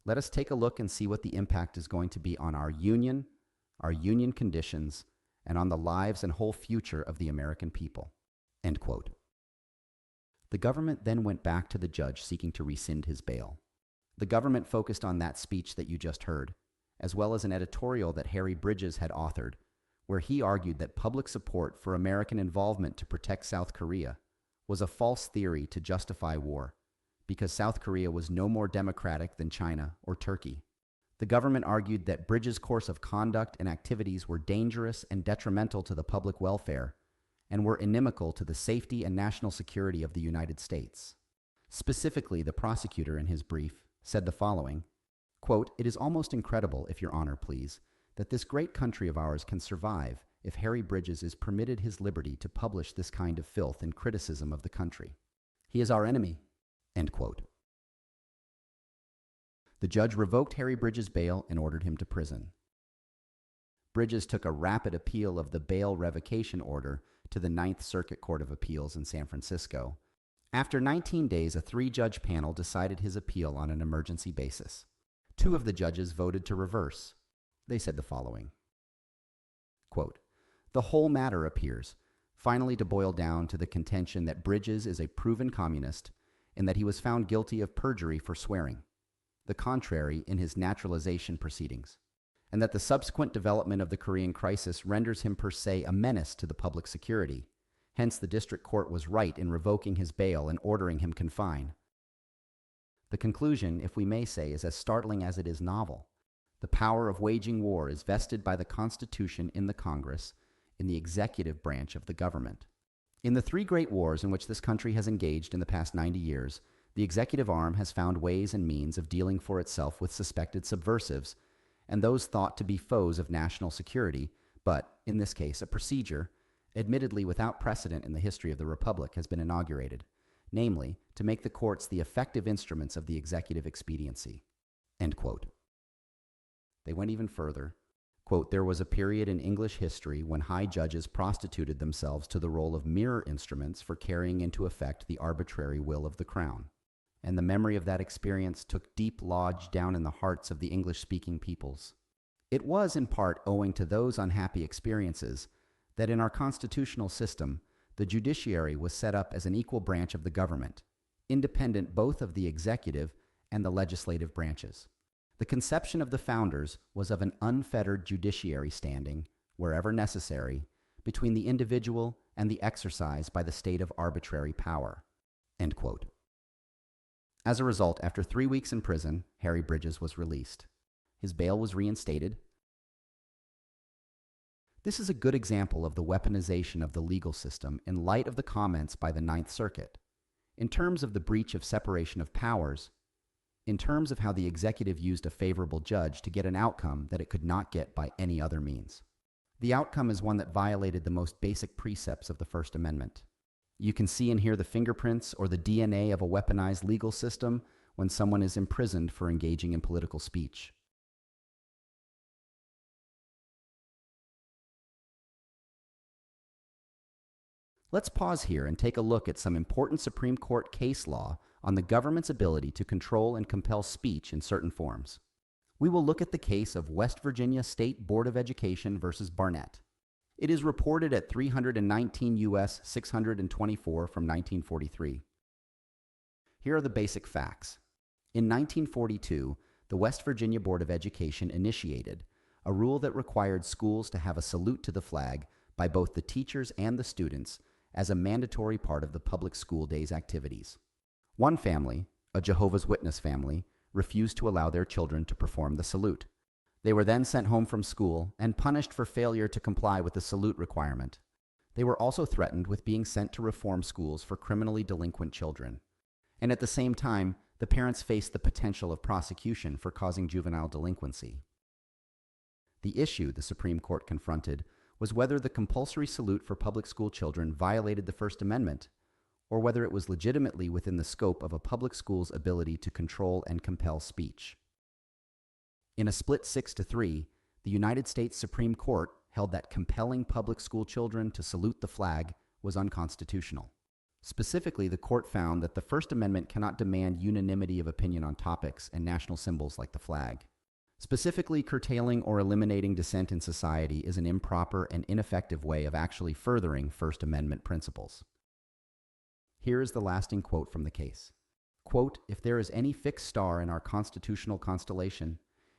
let us take a look and see what the impact is going to be on our union conditions, and on the lives and whole future of the American people." End quote. The government then went back to the judge seeking to rescind his bail. The government focused on that speech that you just heard, as well as an editorial that Harry Bridges had authored, where he argued that public support for American involvement to protect South Korea was a false theory to justify war, because South Korea was no more democratic than China or Turkey. The government argued that Bridges' course of conduct and activities were dangerous and detrimental to the public welfare, and were inimical to the safety and national security of the United States. Specifically, the prosecutor in his brief said the following, quote, "It is almost incredible, if your honor please, that this great country of ours can survive if Harry Bridges is permitted his liberty to publish this kind of filth in criticism of the country. He is our enemy." End quote. The judge revoked Harry Bridges' bail and ordered him to prison. Bridges took a rapid appeal of the bail revocation order to the Ninth Circuit Court of Appeals in San Francisco. After 19 days, a 3-judge panel decided his appeal on an emergency basis. 2 of the judges voted to reverse. They said the following, quote, "The whole matter appears finally to boil down to the contention that Bridges is a proven communist and that he was found guilty of perjury for swearing, the contrary in his naturalization proceedings, and that the subsequent development of the Korean crisis renders him per se a menace to the public security. Hence, the district court was right in revoking his bail and ordering him confined. The conclusion, if we may say, is as startling as it is novel. The power of waging war is vested by the Constitution in the Congress, in the executive branch of the government. In the 3 great wars in which this country has engaged in the past 90 years, the executive arm has found ways and means of dealing for itself with suspected subversives and those thought to be foes of national security, but, in this case, a procedure, admittedly without precedent in the history of the Republic, has been inaugurated, namely, to make the courts the effective instruments of the executive expediency." End quote. They went even further. Quote, "There was a period in English history when high judges prostituted themselves to the role of mirror instruments for carrying into effect the arbitrary will of the crown. And the memory of that experience took deep lodge down in the hearts of the English-speaking peoples. It was in part owing to those unhappy experiences that in our constitutional system, the judiciary was set up as an equal branch of the government, independent both of the executive and the legislative branches. The conception of the founders was of an unfettered judiciary standing, wherever necessary, between the individual and the exercise by the state of arbitrary power." End quote. As a result, after 3 weeks in prison, Harry Bridges was released. His bail was reinstated. This is a good example of the weaponization of the legal system in light of the comments by the Ninth Circuit, in terms of the breach of separation of powers, in terms of how the executive used a favorable judge to get an outcome that it could not get by any other means. The outcome is one that violated the most basic precepts of the First Amendment. You can see and hear the fingerprints or the DNA of a weaponized legal system when someone is imprisoned for engaging in political speech. Let's pause here and take a look at some important Supreme Court case law on the government's ability to control and compel speech in certain forms. We will look at the case of West Virginia State Board of Education versus Barnett. It is reported at 319 U.S. 624 from 1943. Here are the basic facts. In 1942, the West Virginia Board of Education initiated a rule that required schools to have a salute to the flag by both the teachers and the students as a mandatory part of the public school day's activities. One family, a Jehovah's Witness family, refused to allow their children to perform the salute. They were then sent home from school and punished for failure to comply with the salute requirement. They were also threatened with being sent to reform schools for criminally delinquent children. And at the same time, the parents faced the potential of prosecution for causing juvenile delinquency. The issue the Supreme Court confronted was whether the compulsory salute for public school children violated the First Amendment, or whether it was legitimately within the scope of a public school's ability to control and compel speech. In a split 6-3, the United States Supreme Court held that compelling public school children to salute the flag was unconstitutional. Specifically, the court found that the First Amendment cannot demand unanimity of opinion on topics and national symbols like the flag. Specifically, curtailing or eliminating dissent in society is an improper and ineffective way of actually furthering First Amendment principles. Here is the lasting quote from the case. Quote, "If there is any fixed star in our constitutional constellation,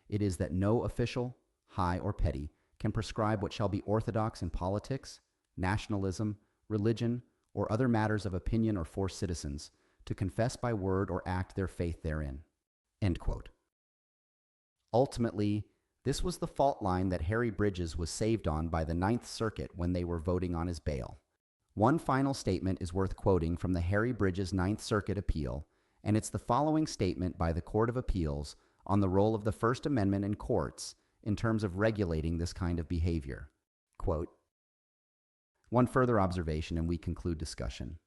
it is that no official, high or petty, can prescribe what shall be orthodox in politics, nationalism, religion, or other matters of opinion or force citizens to confess by word or act their faith therein." End quote. Ultimately, this was the fault line that Harry Bridges was saved on by the Ninth Circuit when they were voting on his bail. One final statement is worth quoting from the Harry Bridges Ninth Circuit appeal, and it's the following statement by the Court of Appeals on the role of the First Amendment in courts in terms of regulating this kind of behavior. Quote, "One further observation and we conclude discussion.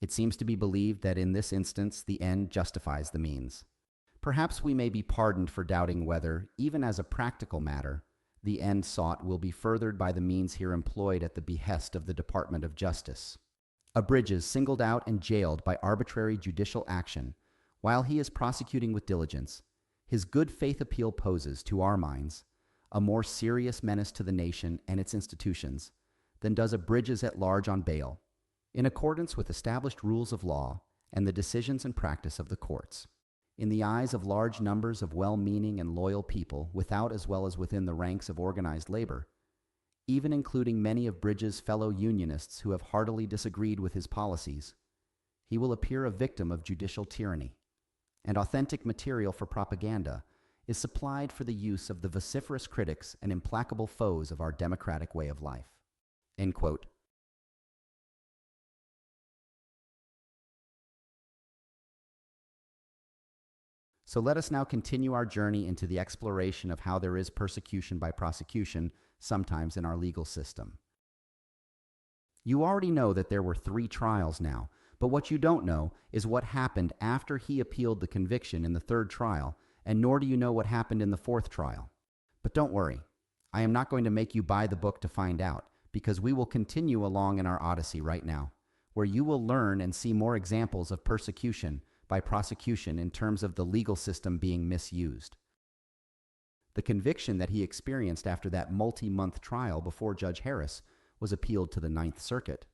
It seems to be believed that in this instance the end justifies the means. Perhaps we may be pardoned for doubting whether, even as a practical matter, the end sought will be furthered by the means here employed at the behest of the Department of Justice. A Bridges singled out and jailed by arbitrary judicial action, while he is prosecuting with diligence, his good faith appeal poses, to our minds, a more serious menace to the nation and its institutions than does a Bridges at large on bail, in accordance with established rules of law and the decisions and practice of the courts. In the eyes of large numbers of well-meaning and loyal people without as well as within the ranks of organized labor, even including many of Bridges' fellow Unionists who have heartily disagreed with his policies, he will appear a victim of judicial tyranny, and authentic material for propaganda is supplied for the use of the vociferous critics and implacable foes of our democratic way of life." End quote. So let us now continue our journey into the exploration of how there is persecution by prosecution, sometimes in our legal system. You already know that there were 3 trials now, but what you don't know is what happened after he appealed the conviction in the 3rd trial, and nor do you know what happened in the 4th trial. But don't worry, I am not going to make you buy the book to find out, because we will continue along in our odyssey right now, where you will learn and see more examples of persecution by prosecution in terms of the legal system being misused. The conviction that he experienced after that multi-month trial before Judge Harris was appealed to the Ninth Circuit.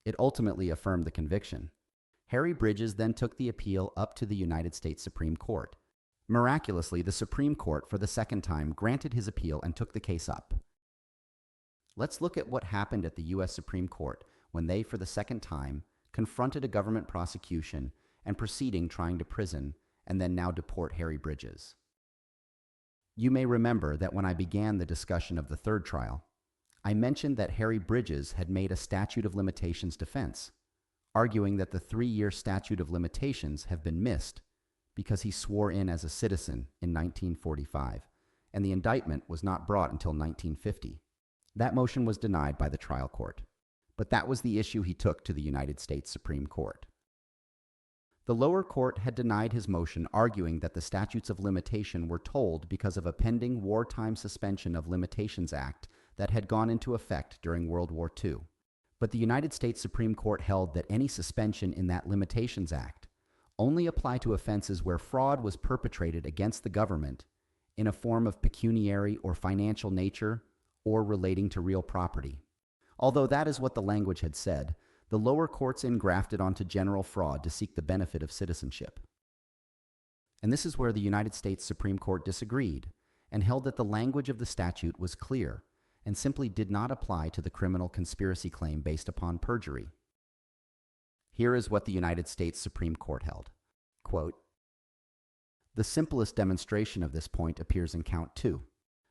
It ultimately affirmed the conviction. Harry Bridges then took the appeal up to the United States Supreme Court. Miraculously, the Supreme Court, for the 2nd time, granted his appeal and took the case up. Let's look at what happened at the U.S. Supreme Court when they, for the 2nd time, confronted a government prosecution and proceeding trying to prison and then now deport Harry Bridges. You may remember that when I began the discussion of the 3rd trial, I mentioned that Harry Bridges had made a statute of limitations defense, arguing that the 3-year statute of limitations have been missed because he swore in as a citizen in 1945, and the indictment was not brought until 1950. That motion was denied by the trial court, but that was the issue he took to the United States Supreme Court. The lower court had denied his motion, arguing that the statutes of limitation were tolled because of a pending wartime suspension of Limitations Act that had gone into effect during World War II. But the United States Supreme Court held that any suspension in that Limitations Act only applied to offenses where fraud was perpetrated against the government in a form of pecuniary or financial nature or relating to real property. Although that is what the language had said, the lower courts engrafted onto general fraud to seek the benefit of citizenship. And this is where the United States Supreme Court disagreed and held that the language of the statute was clear and simply did not apply to the criminal conspiracy claim based upon perjury. Here is what the United States Supreme Court held. Quote, "The simplest demonstration of this point appears in count 2.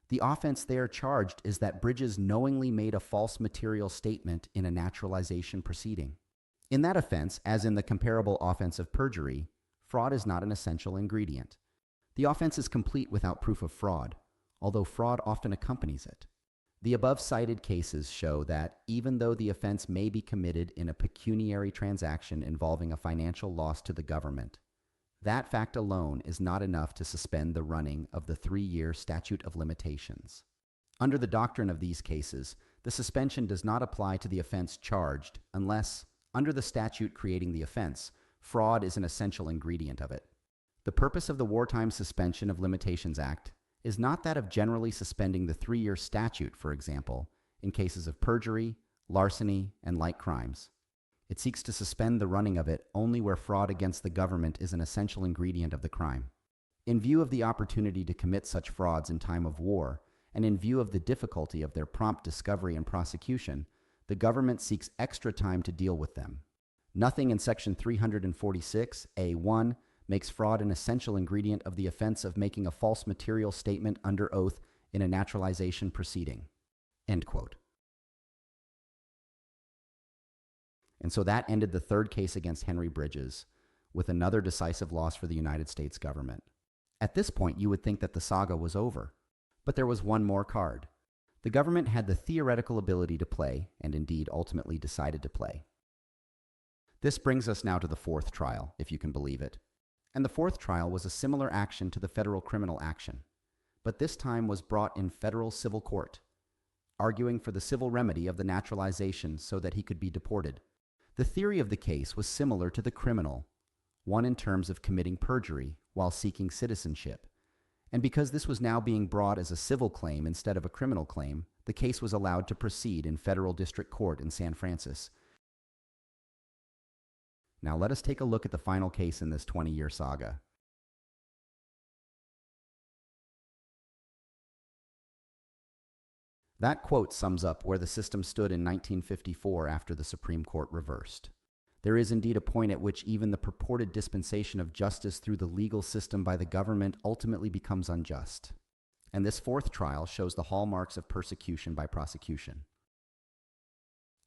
The offense there charged is that Bridges knowingly made a false material statement in a naturalization proceeding. In that offense, as in the comparable offense of perjury, fraud is not an essential ingredient. The offense is complete without proof of fraud, although fraud often accompanies it. The above-cited cases show that even though the offense may be committed in a pecuniary transaction involving a financial loss to the government, that fact alone is not enough to suspend the running of the 3-year statute of limitations. Under the doctrine of these cases, the suspension does not apply to the offense charged unless, under the statute creating the offense, fraud is an essential ingredient of it. The purpose of the Wartime Suspension of Limitations Act is not that of generally suspending the 3-year statute, for example, in cases of perjury, larceny, and like crimes. It seeks to suspend the running of it only where fraud against the government is an essential ingredient of the crime. In view of the opportunity to commit such frauds in time of war, and in view of the difficulty of their prompt discovery and prosecution, the government seeks extra time to deal with them. Nothing in Section 346(a)(1) makes fraud an essential ingredient of the offense of making a false material statement under oath in a naturalization proceeding." End quote. And so that ended the third case against Henry Bridges, with another decisive loss for the United States government. At this point, you would think that the saga was over. But there was one more card. The government had the theoretical ability to play, and indeed ultimately decided to play. This brings us now to the fourth trial, if you can believe it. And the fourth trial was a similar action to the federal criminal action, but this time was brought in federal civil court, arguing for the civil remedy of the naturalization so that he could be deported. The theory of the case was similar to the criminal, one in terms of committing perjury while seeking citizenship. And because this was now being brought as a civil claim instead of a criminal claim, the case was allowed to proceed in federal district court in San Francisco. Now let us take a look at the final case in this 20-year saga. That quote sums up where the system stood in 1954 after the Supreme Court reversed. There is indeed a point at which even the purported dispensation of justice through the legal system by the government ultimately becomes unjust. And this fourth trial shows the hallmarks of persecution by prosecution.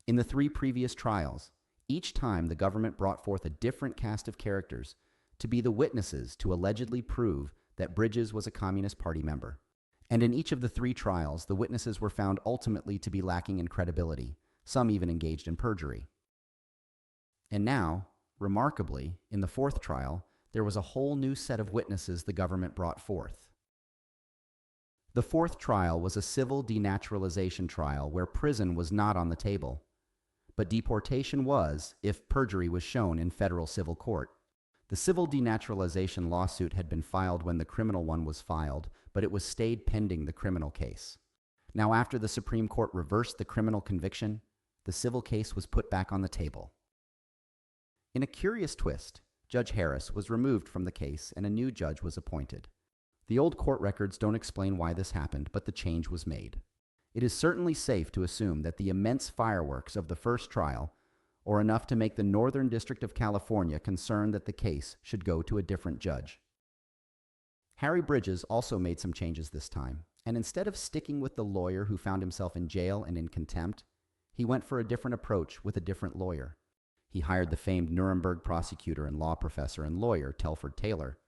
In the 3 previous trials, each time the government brought forth a different cast of characters to be the witnesses to allegedly prove that Bridges was a Communist Party member. And in each of the 3 trials, the witnesses were found ultimately to be lacking in credibility, some even engaged in perjury. And now, remarkably, in the fourth trial, there was a whole new set of witnesses the government brought forth. The fourth trial was a civil denaturalization trial where prison was not on the table, but deportation was if perjury was shown in federal civil court. The civil denaturalization lawsuit had been filed when the criminal one was filed, but it was stayed pending the criminal case. Now, after the Supreme Court reversed the criminal conviction, the civil case was put back on the table. In a curious twist, Judge Harris was removed from the case and a new judge was appointed. The old court records don't explain why this happened, but the change was made. It is certainly safe to assume that the immense fireworks of the first trial or enough to make the Northern District of California concerned that the case should go to a different judge. Harry Bridges also made some changes this time, and instead of sticking with the lawyer who found himself in jail and in contempt, he went for a different approach with a different lawyer. He hired the famed Nuremberg prosecutor and law professor and lawyer Telford Taylor.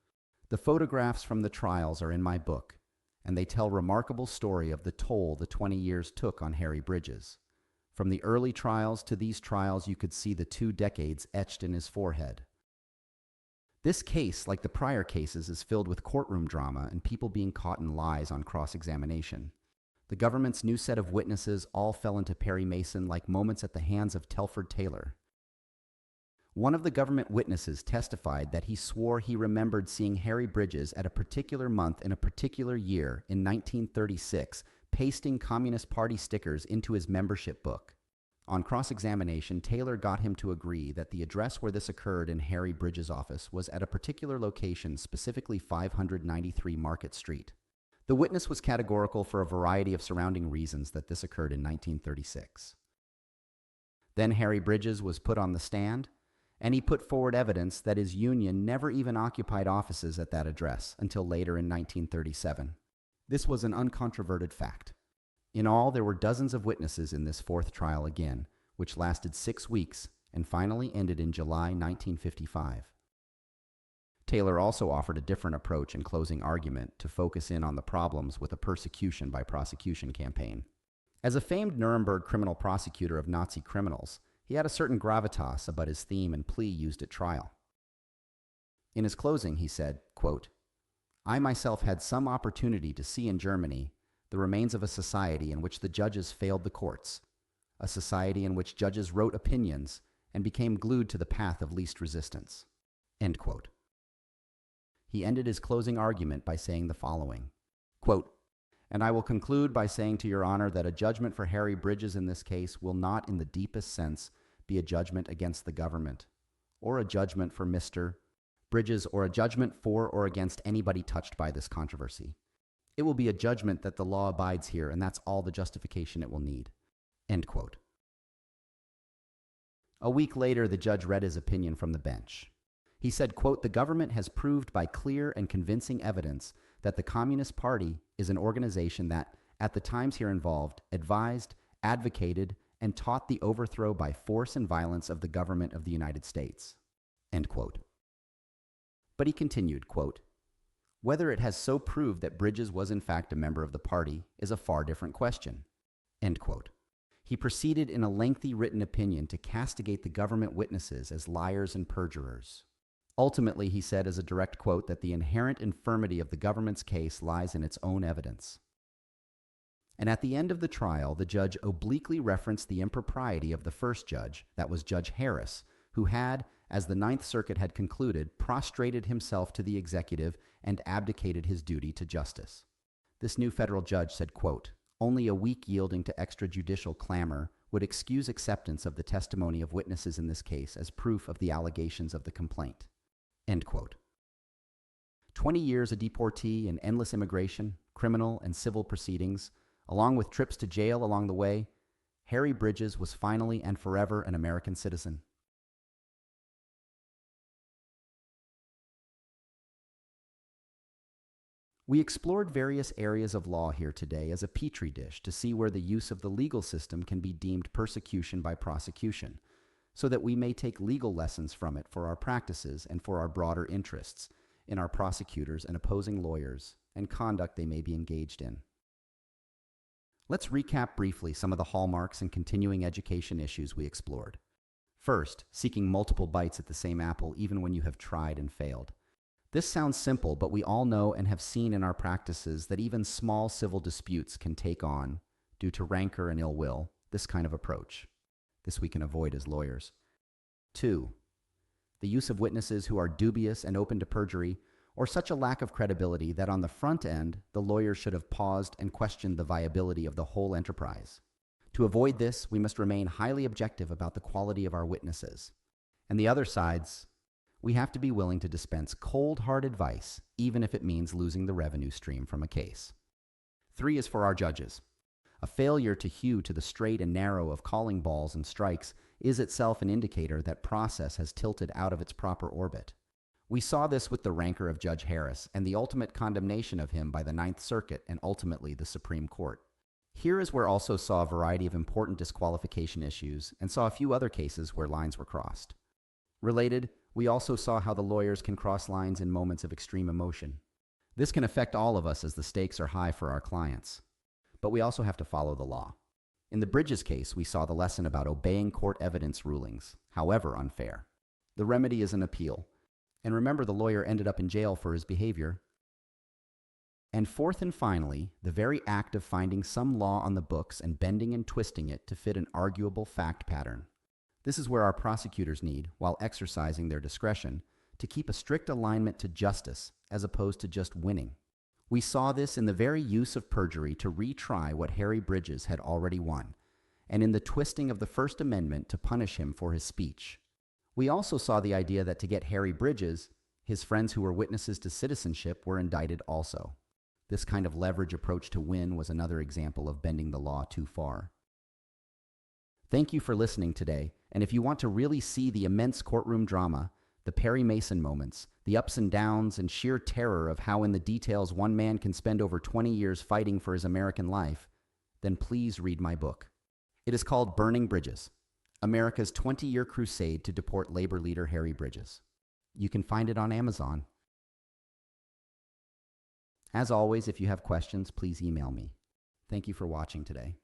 The photographs from the trials are in my book, and they tell a remarkable story of the toll the 20 years took on Harry Bridges. From the early trials to these trials, you could see the 2 decades etched in his forehead. This case, like the prior cases, is filled with courtroom drama and people being caught in lies on cross-examination. The government's new set of witnesses all fell into Perry Mason like moments at the hands of Telford Taylor. One of the government witnesses testified that he swore he remembered seeing Harry Bridges at a particular month in a particular year in 1936 pasting Communist Party stickers into his membership book. On cross-examination, Taylor got him to agree that the address where this occurred in Harry Bridges' office was at a particular location, specifically 593 Market Street. The witness was categorical for a variety of surrounding reasons that this occurred in 1936. Then Harry Bridges was put on the stand, and he put forward evidence that his union never even occupied offices at that address until later in 1937. This was an uncontroverted fact. In all, there were dozens of witnesses in this fourth trial again, which lasted 6 weeks and finally ended in July 1955. Taylor also offered a different approach in closing argument to focus in on the problems with a persecution by prosecution campaign. As a famed Nuremberg criminal prosecutor of Nazi criminals, he had a certain gravitas about his theme and plea used at trial. In his closing, he said, quote, "I myself had some opportunity to see in Germany the remains of a society in which the judges failed the courts, a society in which judges wrote opinions and became glued to the path of least resistance." End quote. He ended his closing argument by saying the following, quote, "And I will conclude by saying to your honor that a judgment for Harry Bridges in this case will not in the deepest sense be a judgment against the government, or a judgment for Mr. Bridges, or a judgment for or against anybody touched by this controversy. It will be a judgment that the law abides here, and that's all the justification it will need." End quote. A week later, the judge read his opinion from the bench. He said, quote, "The government has proved by clear and convincing evidence that the Communist Party is an organization that, at the times here involved, advised, advocated, and taught the overthrow by force and violence of the government of the United States." End quote. But he continued, quote, "Whether it has so proved that Bridges was in fact a member of the party is a far different question." End quote. He proceeded in a lengthy written opinion to castigate the government witnesses as liars and perjurers. Ultimately, he said as a direct quote that the inherent infirmity of the government's case lies in its own evidence. And at the end of the trial, the judge obliquely referenced the impropriety of the first judge, that was Judge Harris, who had, as the Ninth Circuit had concluded, prostrated himself to the executive and abdicated his duty to justice. This new federal judge said, quote, "Only a weak yielding to extrajudicial clamor would excuse acceptance of the testimony of witnesses in this case as proof of the allegations of the complaint." End quote. 20 years a deportee in endless immigration, criminal and civil proceedings, along with trips to jail along the way, Harry Bridges was finally and forever an American citizen. We explored various areas of law here today as a petri dish to see where the use of the legal system can be deemed persecution by prosecution, so that we may take legal lessons from it for our practices and for our broader interests in our prosecutors and opposing lawyers and conduct they may be engaged in. Let's recap briefly some of the hallmarks and continuing education issues we explored. First, seeking multiple bites at the same apple even when you have tried and failed. This sounds simple, but we all know and have seen in our practices that even small civil disputes can take on, due to rancor and ill will, this kind of approach. This we can avoid as lawyers. 2, the use of witnesses who are dubious and open to perjury, or such a lack of credibility that on the front end, the lawyer should have paused and questioned the viability of the whole enterprise. To avoid this, we must remain highly objective about the quality of our witnesses. And the other sides, we have to be willing to dispense cold, hard advice, even if it means losing the revenue stream from a case. 3 is for our judges. A failure to hew to the straight and narrow of calling balls and strikes is itself an indicator that process has tilted out of its proper orbit. We saw this with the rancor of Judge Harris and the ultimate condemnation of him by the Ninth Circuit and ultimately the Supreme Court. Here is where also saw a variety of important disqualification issues and saw a few other cases where lines were crossed. Related, we also saw how the lawyers can cross lines in moments of extreme emotion. This can affect all of us as the stakes are high for our clients. But we also have to follow the law. In the Bridges case, we saw the lesson about obeying court evidence rulings, however unfair. The remedy is an appeal. And remember, the lawyer ended up in jail for his behavior. And fourth and finally, the very act of finding some law on the books and bending and twisting it to fit an arguable fact pattern. This is where our prosecutors need, while exercising their discretion, to keep a strict alignment to justice as opposed to just winning. We saw this in the very use of perjury to retry what Harry Bridges had already won, and in the twisting of the First Amendment to punish him for his speech. We also saw the idea that to get Harry Bridges, his friends who were witnesses to citizenship were indicted also. This kind of leverage approach to win was another example of bending the law too far. Thank you for listening today, and if you want to really see the immense courtroom drama, the Perry Mason moments, the ups and downs and sheer terror of how in the details one man can spend over 20 years fighting for his American life, then please read my book. It is called Burning Bridges, America's 20-year crusade to deport labor leader Harry Bridges. You can find it on Amazon. As always, if you have questions, please email me. Thank you for watching today.